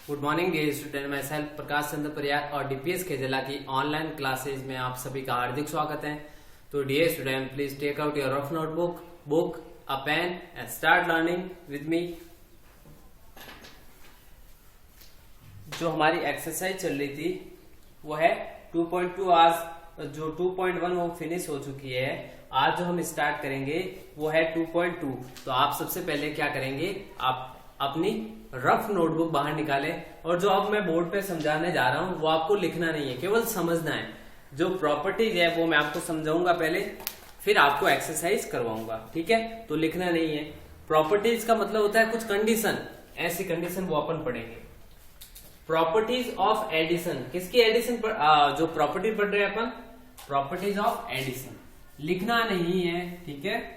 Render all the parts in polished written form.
Good morning dear student, मैं self Prakash Chandra Pariyar और DPS खेजला की ऑनलाइन क्लासेज में आप सभी का हार्दिक स्वागत है। तो dear student, please take out your rough notebook, book, a pen and start learning with me. जो हमारी एक्सरसाइज चल रही थी वो है 2.2 आज, जो 2.1 वो फिनिश हो चुकी है। आज जो हम स्टार्ट करेंगे वो है 2.2। तो आप सबसे पहले क्या करेंगे, आप अपनी रफ नोटबुक बाहर निकालें और जो अब मैं बोर्ड पे समझाने जा रहा हूं वो आपको लिखना नहीं है, केवल समझना है। जो प्रॉपर्टीज है वो मैं आपको समझाऊंगा पहले, फिर आपको एक्सरसाइज करवाऊंगा, ठीक है। तो लिखना नहीं है। प्रॉपर्टीज का मतलब होता है कुछ कंडीशन, ऐसी कंडीशन वो अपन पढ़ेंगे। प्रॉपर्टीज ऑफ एडिशन, किसकी एडिशन पर जो प्रॉपर्टी पढ़ रहे हैं अपन, प्रॉपर्टीज ऑफ एडिशन। लिखना नहीं है, ठीक है।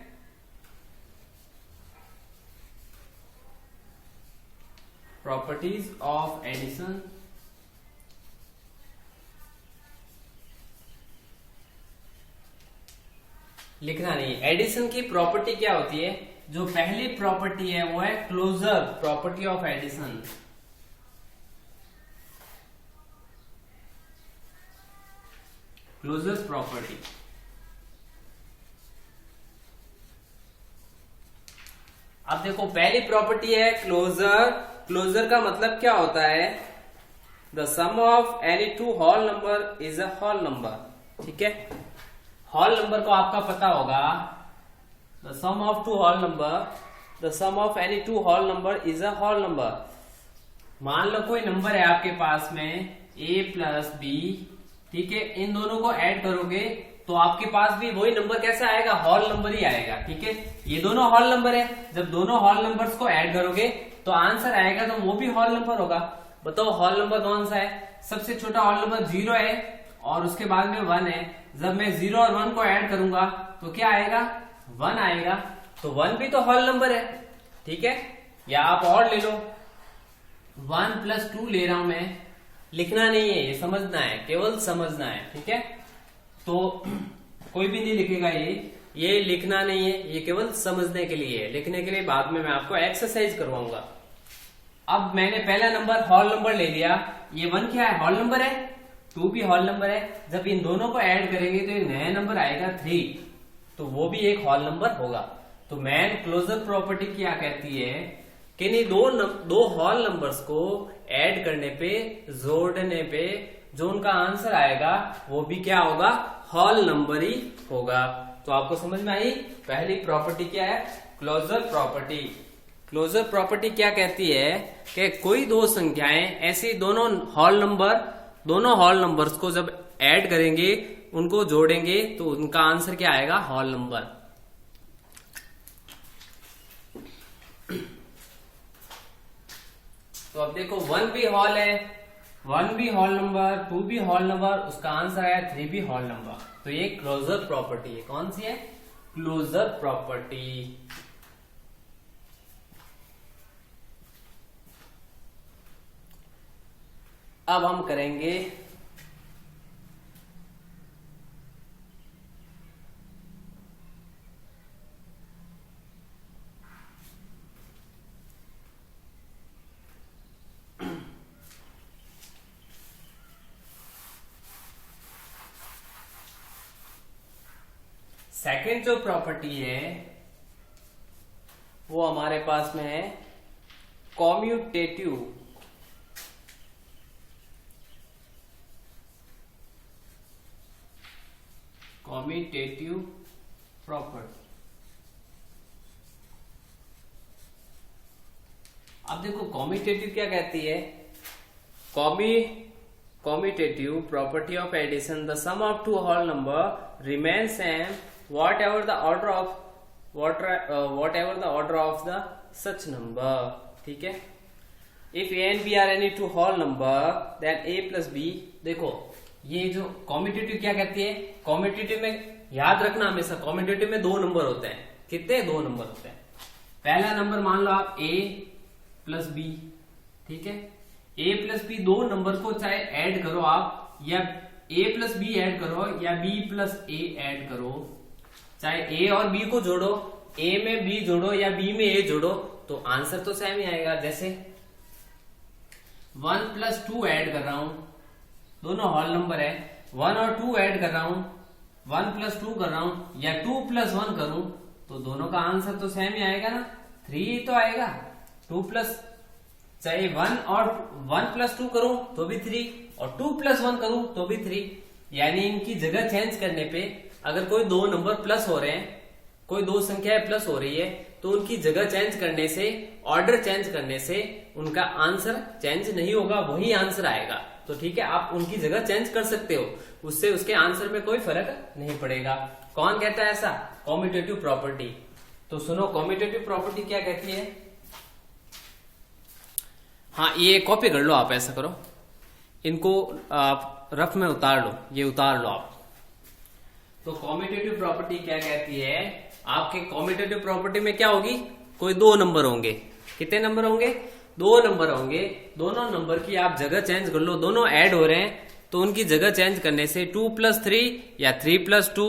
प्रॉपर्टीज ऑफ एडिशन, लिखना नहीं। एडिशन की प्रॉपर्टी क्या होती है? जो पहली प्रॉपर्टी है वो है closure property of addition. Closure property. अब देखो, पहली प्रॉपर्टी है क्लोजर। क्लोजर का मतलब क्या होता है? The sum of any two whole number is a whole number, ठीक है। होल नंबर को आपका पता होगा, the sum of two whole number, the sum of any two whole number is a whole number. मान लो कोई नंबर है आपके पास में a प्लस बी, ठीक है। इन दोनों को ऐड करोगे तो आपके पास भी वही नंबर कैसा आएगा? होल नंबर ही आएगा, ठीक है। ये दोनों होल नंबर है, जब दोनों होल नंबर्स को ऐड करोगे तो आंसर आएगा, तो वो भी होल नंबर होगा। बताओ होल नंबर कौन सा है? सबसे छोटा होल नंबर 0 है और उसके बाद में 1 है। जब मैं 0 और 1 को ऐड करूंगा तो क्या आएगा? 1 आएगा। तो 1 भी तो होल नंबर है, ठीक है। या आप और ले लो, 1 + 2 ले रहा हूं मैं। लिखना नहीं है, ये समझना है, केवल समझना है, ठीक है। तो कोई भी नहीं लिखेगा, ये लिखना नहीं है, ये केवल समझने के लिए है। लिखने के लिए बाद में मैं आपको एक्सरसाइज करवाऊंगा। अब मैंने पहला नंबर होल नंबर ले लिया। ये 1 क्या है? होल नंबर है। 2 भी होल नंबर है। जब इन दोनों को ऐड करेंगे तो ये नया नंबर आएगा 3, तो वो भी एक होल नंबर होगा। तो मैन क्लोजर प्रॉपर्टी क्या कहती है कि नहीं, दो होल नंबर्स को ऐड करने पे, जोड़ने पे जो उनका आंसर आएगा वो भी क्या होगा? होल नंबर ही होगा। तो आपको समझ में आई? पहली प्रॉपर्टी क्या है? Closure property. क्लोजर प्रॉपर्टी क्या कहती है कि कोई दो संख्याएं ऐसी, दोनों होल नंबर्स को जब ऐड करेंगे, उनको जोड़ेंगे तो उनका आंसर क्या आएगा? Whole number. तो अब देखो, 1 भी होल है, 1 भी होल नंबर, 2 भी होल नंबर, उसका आंसर आया 3 भी होल नंबर। तो ये क्लोजर प्रॉपर्टी है। कौन सी है? Closure property. अब हम करेंगे सेकंड। जो प्रॉपर्टी है वो हमारे पास में है कॉम्यूटेटिव। Commutative property. अब देखो, कॉम्यूटेटिव क्या कहती है? Commutative property of addition, the sum of two whole number remain same whatever the order of the such number, ठीक है। if a and b are any two whole number then a plus b। देखो, ये जो commutative क्या कहती है? Commutative में याद रखना हमेशा, कॉम्यूटेटिव में 2 नंबर होते हैं। कितने? 2 नंबर होते हैं। पहला नंबर मान लो आप a प्लस b, ठीक है। a प्लस b, 2 नंबर को चाहे ऐड करो आप, या a प्लस b ऐड करो या b प्लस a ऐड करो, चाहे a और b को जोड़ो, a में b जोड़ो या b में a जोड़ो, तो आंसर तो सेम ही आएगा। जैसे 1+2 ऐड कर रहा हूं, दोनों होल नंबर है, 1 और 2 ऐड कर रहा हूं, 1+2 कर रहा हूं या 2+1 करूं तो दोनों का आंसर तो सेम ही आएगा ना, 3 ही तो आएगा। 2+ चाहे 1+2 करूं तो भी 3 और 2+1 करूं तो भी 3, यानी इनकी जगह चेंज करने पे अगर कोई दो नंबर प्लस हो रहे हैं, कोई दो संख्याएं प्लस हो रही है तो उनकी जगह चेंज करने से, ऑर्डर चेंज करने से उनका आंसर चेंज नहीं होगा, वही आंसर आएगा। तो ठीक है, आप उनकी जगह चेंज कर सकते हो, उससे उसके आंसर में कोई फर्क नहीं पड़ेगा। कौन कहता है ऐसा? Commutative property. तो सुनो कॉम्यूटेटिव प्रॉपर्टी क्या कहती है। हाँ, ये कॉपी कर लो आप, ऐसा करो, इनको आप रफ में उतार लो, ये उतार लो आप। तो कॉम्यूटेटिव प्रॉपर्टी क्या कहती है, आपके कॉम्यूटेटिव प्रॉपर्टी में क्या होगी, कोई दो नंबर होंगे, कितने नंबर होंगे, दो नंबर होंगे, दोनों नंबर की आप जगह चेंज कर लो, दोनों ऐड हो रहे हैं तो उनकी जगह चेंज करने से 2+3 या 3+2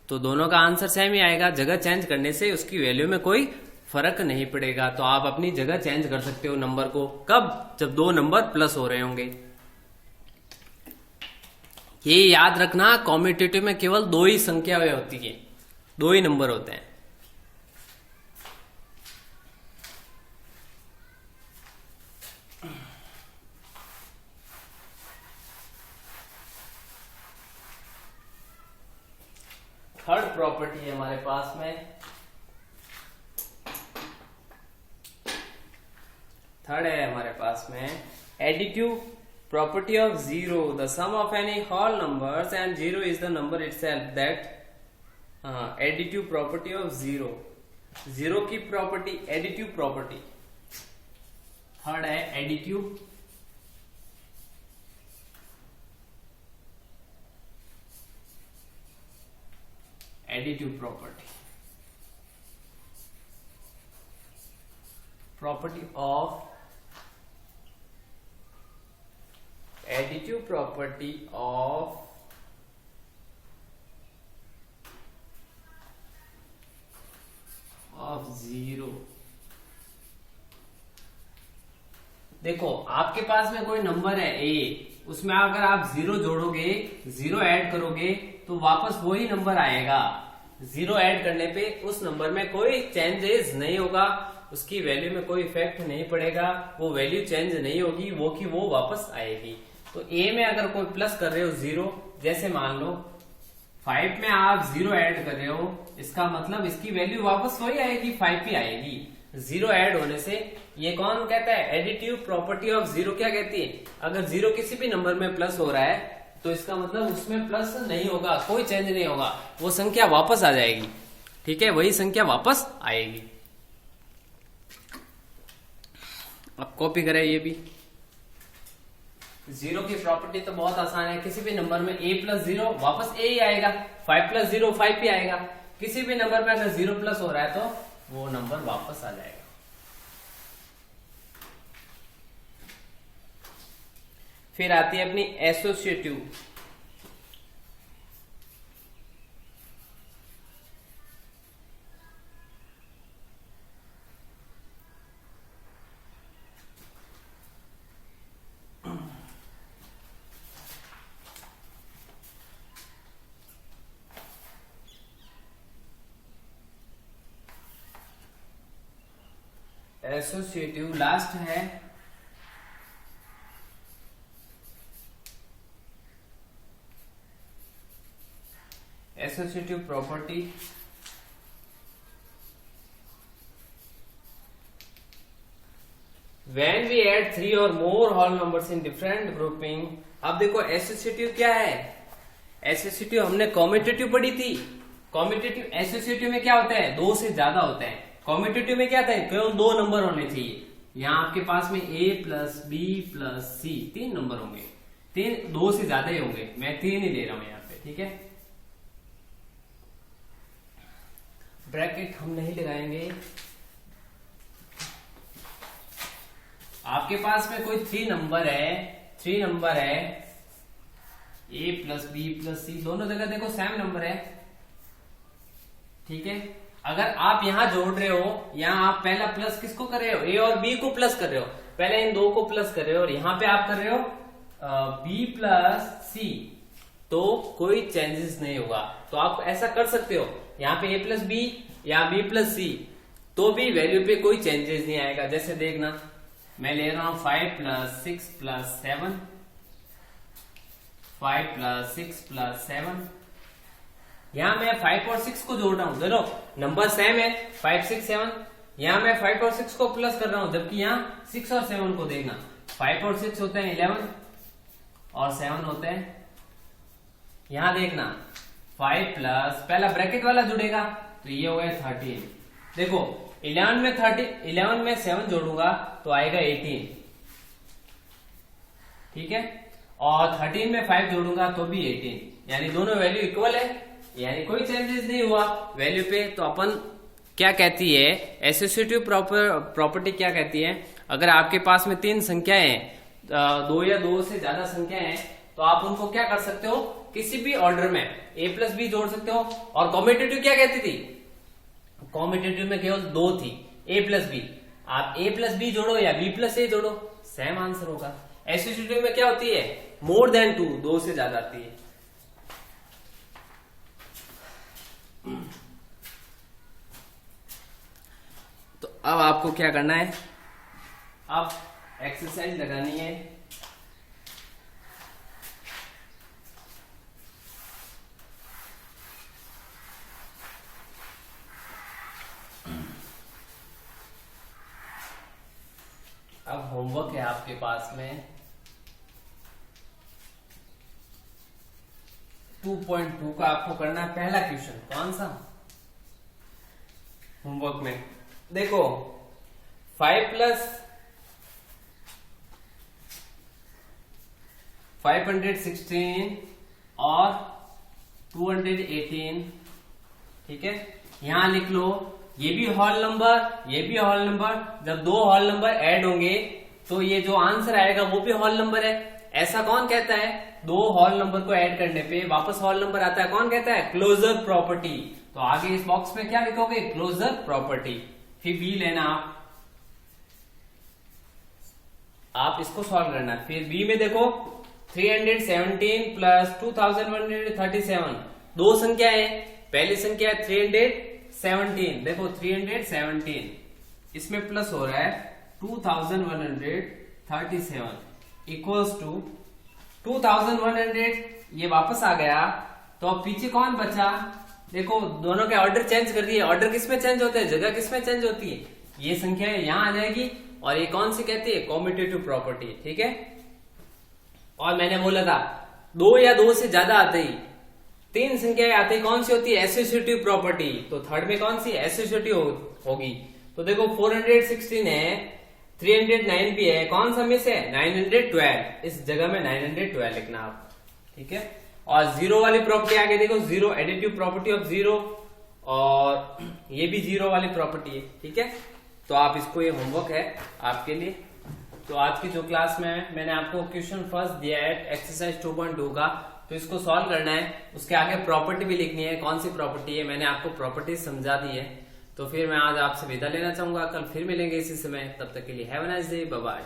तो दोनों का आंसर सेम ही आएगा। जगह चेंज करने से उसकी वैल्यू में कोई फर्क नहीं पड़ेगा। तो आप अपनी जगह चेंज कर सकते हो नंबर को, कब, जब दो नंबर प्लस हो रहे होंगे। ये याद रखना, कॉम्यूटेटिव में केवल दो ही संख्याएं होती है, दो ही नंबर होते हैं। थर्ड प्रॉपर्टी है हमारे पास में, थर्ड है हमारे पास में additive property of zero, the sum of any whole numbers and zero is the number itself that. Additive property of zero, zero की प्रॉपर्टी एडिटिव प्रॉपर्टी। थर्ड है additive property, property of additive property of zero. देखो आपके पास में कोई number है ए, उसमें अगर आप जीरो जोड़ोगे, जीरो ऐड करोगे तो वापस वही नंबर आएगा। जीरो ऐड करने पे उस नंबर में कोई चेंजेस नहीं होगा, उसकी वैल्यू में कोई इफेक्ट नहीं पड़ेगा, वो वैल्यू चेंज नहीं होगी, वो की वो वापस आएगी। तो ए में अगर कोई प्लस कर रहे हो जीरो, जैसे मान लो 5 में आप जीरो ऐड कर रहे हो, इसका मतलब इसकी वैल्यू वापस वही आएगी, 5 ही आएगी। जीरो ऐड होने से ये कौन कहता है, एडिटिव प्रॉपर्टी ऑफ जीरो क्या कहती है, अगर जीरो किसी भी नंबर में प्लस हो रहा है तो इसका मतलब उसमें प्लस नहीं होगा, कोई चेंज नहीं होगा, वो संख्या वापस आ जाएगी। ठीक है, वही संख्या वापस आएगी। अब कॉपी करें ये भी। जीरो की प्रॉपर्टी तो बहुत आसान है, किसी भी नंबर में a + 0 वापस a ही आएगा, 5 + 0 5 ही आएगा। किसी भी नंबर पे अगर 0 प्लस हो रहा है तो वो नंबर वापस आ जाएगा। फिर आती है अपनी एसोसिएटिव। एसोसिएटिव लास्ट है associative property. When we add 3 और more whole numbers in different grouping. अब देखो एसोसिएटिव क्या है, एसोसिएटिव हमने कॉम्यूटेटिव पढ़ी थी। कॉम्यूटेटिव एसोसिएटिव में क्या होता है, दो से ज्यादा होते हैं। कॉम्यूटेटिव में क्या था, केवल दो नंबर होने चाहिए। यहाँ आपके पास में a + b + c 3 नंबर होंगे, तीन, दो से ज्यादा ही होंगे, मैं 3 ही दे रहा हूं यहाँ पे। ठीक है, ब्रैकेट हम नहीं लगाएंगे। आपके पास में कोई 3 नंबर है, 3 नंबर है, a + b + c दोनों जगह देखो सेम नंबर है। ठीक है, अगर आप यहाँ जोड़ रहे हो, यहाँ आप पहला प्लस किसको कर रहे हो, ए और बी को प्लस कर रहे हो, पहले इन दो को प्लस कर रहे हो और यहाँ पे आप कर रहे हो बी प्लस सी, तो कोई चेंजेस नहीं होगा। तो आप ऐसा कर सकते हो, यहाँ पे ए प्लस बी या बी प्लस सी, तो भी वैल्यू पे कोई चेंजेस नहीं आएगा। जैसे देखना, मैं ले रहा हूं 5 प्लस 6 प्लस 7, 5 प्लस 6 प्लस 7, यहां मैं 5 और 6 को जोड़ रहा हूं, देखो नंबर सेम है 5 6 7, यहां मैं 5 और 6 को प्लस कर रहा हूं, जबकि यहां 6 और 7 को देखना, 5 और 6 होते हैं 11 और 7 होते हैं, यहां देखना 5 प्लस पहला ब्रैकेट वाला जुड़ेगा तो ये हो गया 13। देखो 11 में 7 जोड़ूंगा तो आएगा 18, ठीक है, और 13 में 5 जोड़ूंगा तो भी 18, यानी दोनों वैल्यू इक्वल है, यानी कोई चेंजेस नहीं हुआ वैल्यू पे। तो अपन क्या कहती है, एसोसिएटिव प्रॉपर्टी क्या कहती है, अगर आपके पास में तीन संख्याएं हैं, दो या दो से ज्यादा संख्याएं हैं, तो आप उनको क्या कर सकते हो, किसी भी ऑर्डर में ए प्लस बी जोड़ सकते हो। और कॉम्पिटिटिव क्या कहती थी, कॉम्पिटिटिव में केवल दो थी, ए प्लस बी, आप ए प्लस बी जोड़ो या बी प्लस ए जोड़ो, सेम आंसर होगा। एसोसिएटिव में क्या होती है, मोर देन 2, दो से ज्यादा आती है। तो अब आपको क्या करना है, अब एक्सरसाइज लगानी है। अब होमवर्क है आपके पास में 2.2 का आपको करना है पहला क्वेश्चन। कौन सा होमवर्क में, देखो 5 प्लस 516 और 218, ठीक है, यहां लिख लो, ये भी होल नंबर, ये भी होल नंबर, जब दो होल नंबर ऐड होंगे तो ये जो आंसर आएगा वो भी होल नंबर है। ऐसा कौन कहता है, दो होल नंबर को ऐड करने पे वापस होल नंबर आता है, कौन कहता है, क्लोजर प्रॉपर्टी। तो आगे इस बॉक्स में क्या लिखोगे, क्लोजर प्रॉपर्टी, फिर बी लेना आप इसको सॉल्व करना। फिर बी में देखो 317 प्लस 2137, दो संख्या है, पहली संख्या है 317, देखो 317, इसमें प्लस हो रहा है 2137 इक्वल्स टू 2100, ये वापस आ गया। तो अब पीछे कौन बचा, देखो दोनों के ऑर्डर चेंज कर दिए, ऑर्डर किसमें चेंज होते हैं, जगह किसमें चेंज होती है, ये संख्या यहां आ जाएगी, और ये कौन सी कहती है, कॉम्यूटेटिव प्रॉपर्टी, ठीक है। और मैंने बोला था दो या दो से ज्यादा आते ही तीन संख्याएं आती है, कौन सी होती है, एसोसिएटिव प्रॉपर्टी। तो थर्ड में कौन सी एसोसिएटिव होगी, तो देखो 416 है, 309 भी है, कौन सा मिस है, 912, इस जगह में 912 लिखना आप, ठीक है। और जीरो वाली प्रॉपर्टी आगे देखो, zero additive property of zero, और ये भी जीरो वाली प्रॉपर्टी है, ठीक है। तो आप इसको, ये होमवर्क है आपके लिए। तो आज की जो क्लास में मैंने आपको क्वेश्चन फर्स्ट दिया है एक्सरसाइज 2.2 का, तो इसको सॉल्व करना है, उसके आगे प्रॉपर्टी भी लिखनी है, कौन सी प्रॉपर्टी है, मैंने आपको प्रॉपर्टी समझा दी है। तो फिर मैं आज आपसे विदा लेना चाहूंगा, कल फिर मिलेंगे इसी समय, तब तक के लिए have a nice day, bye bye.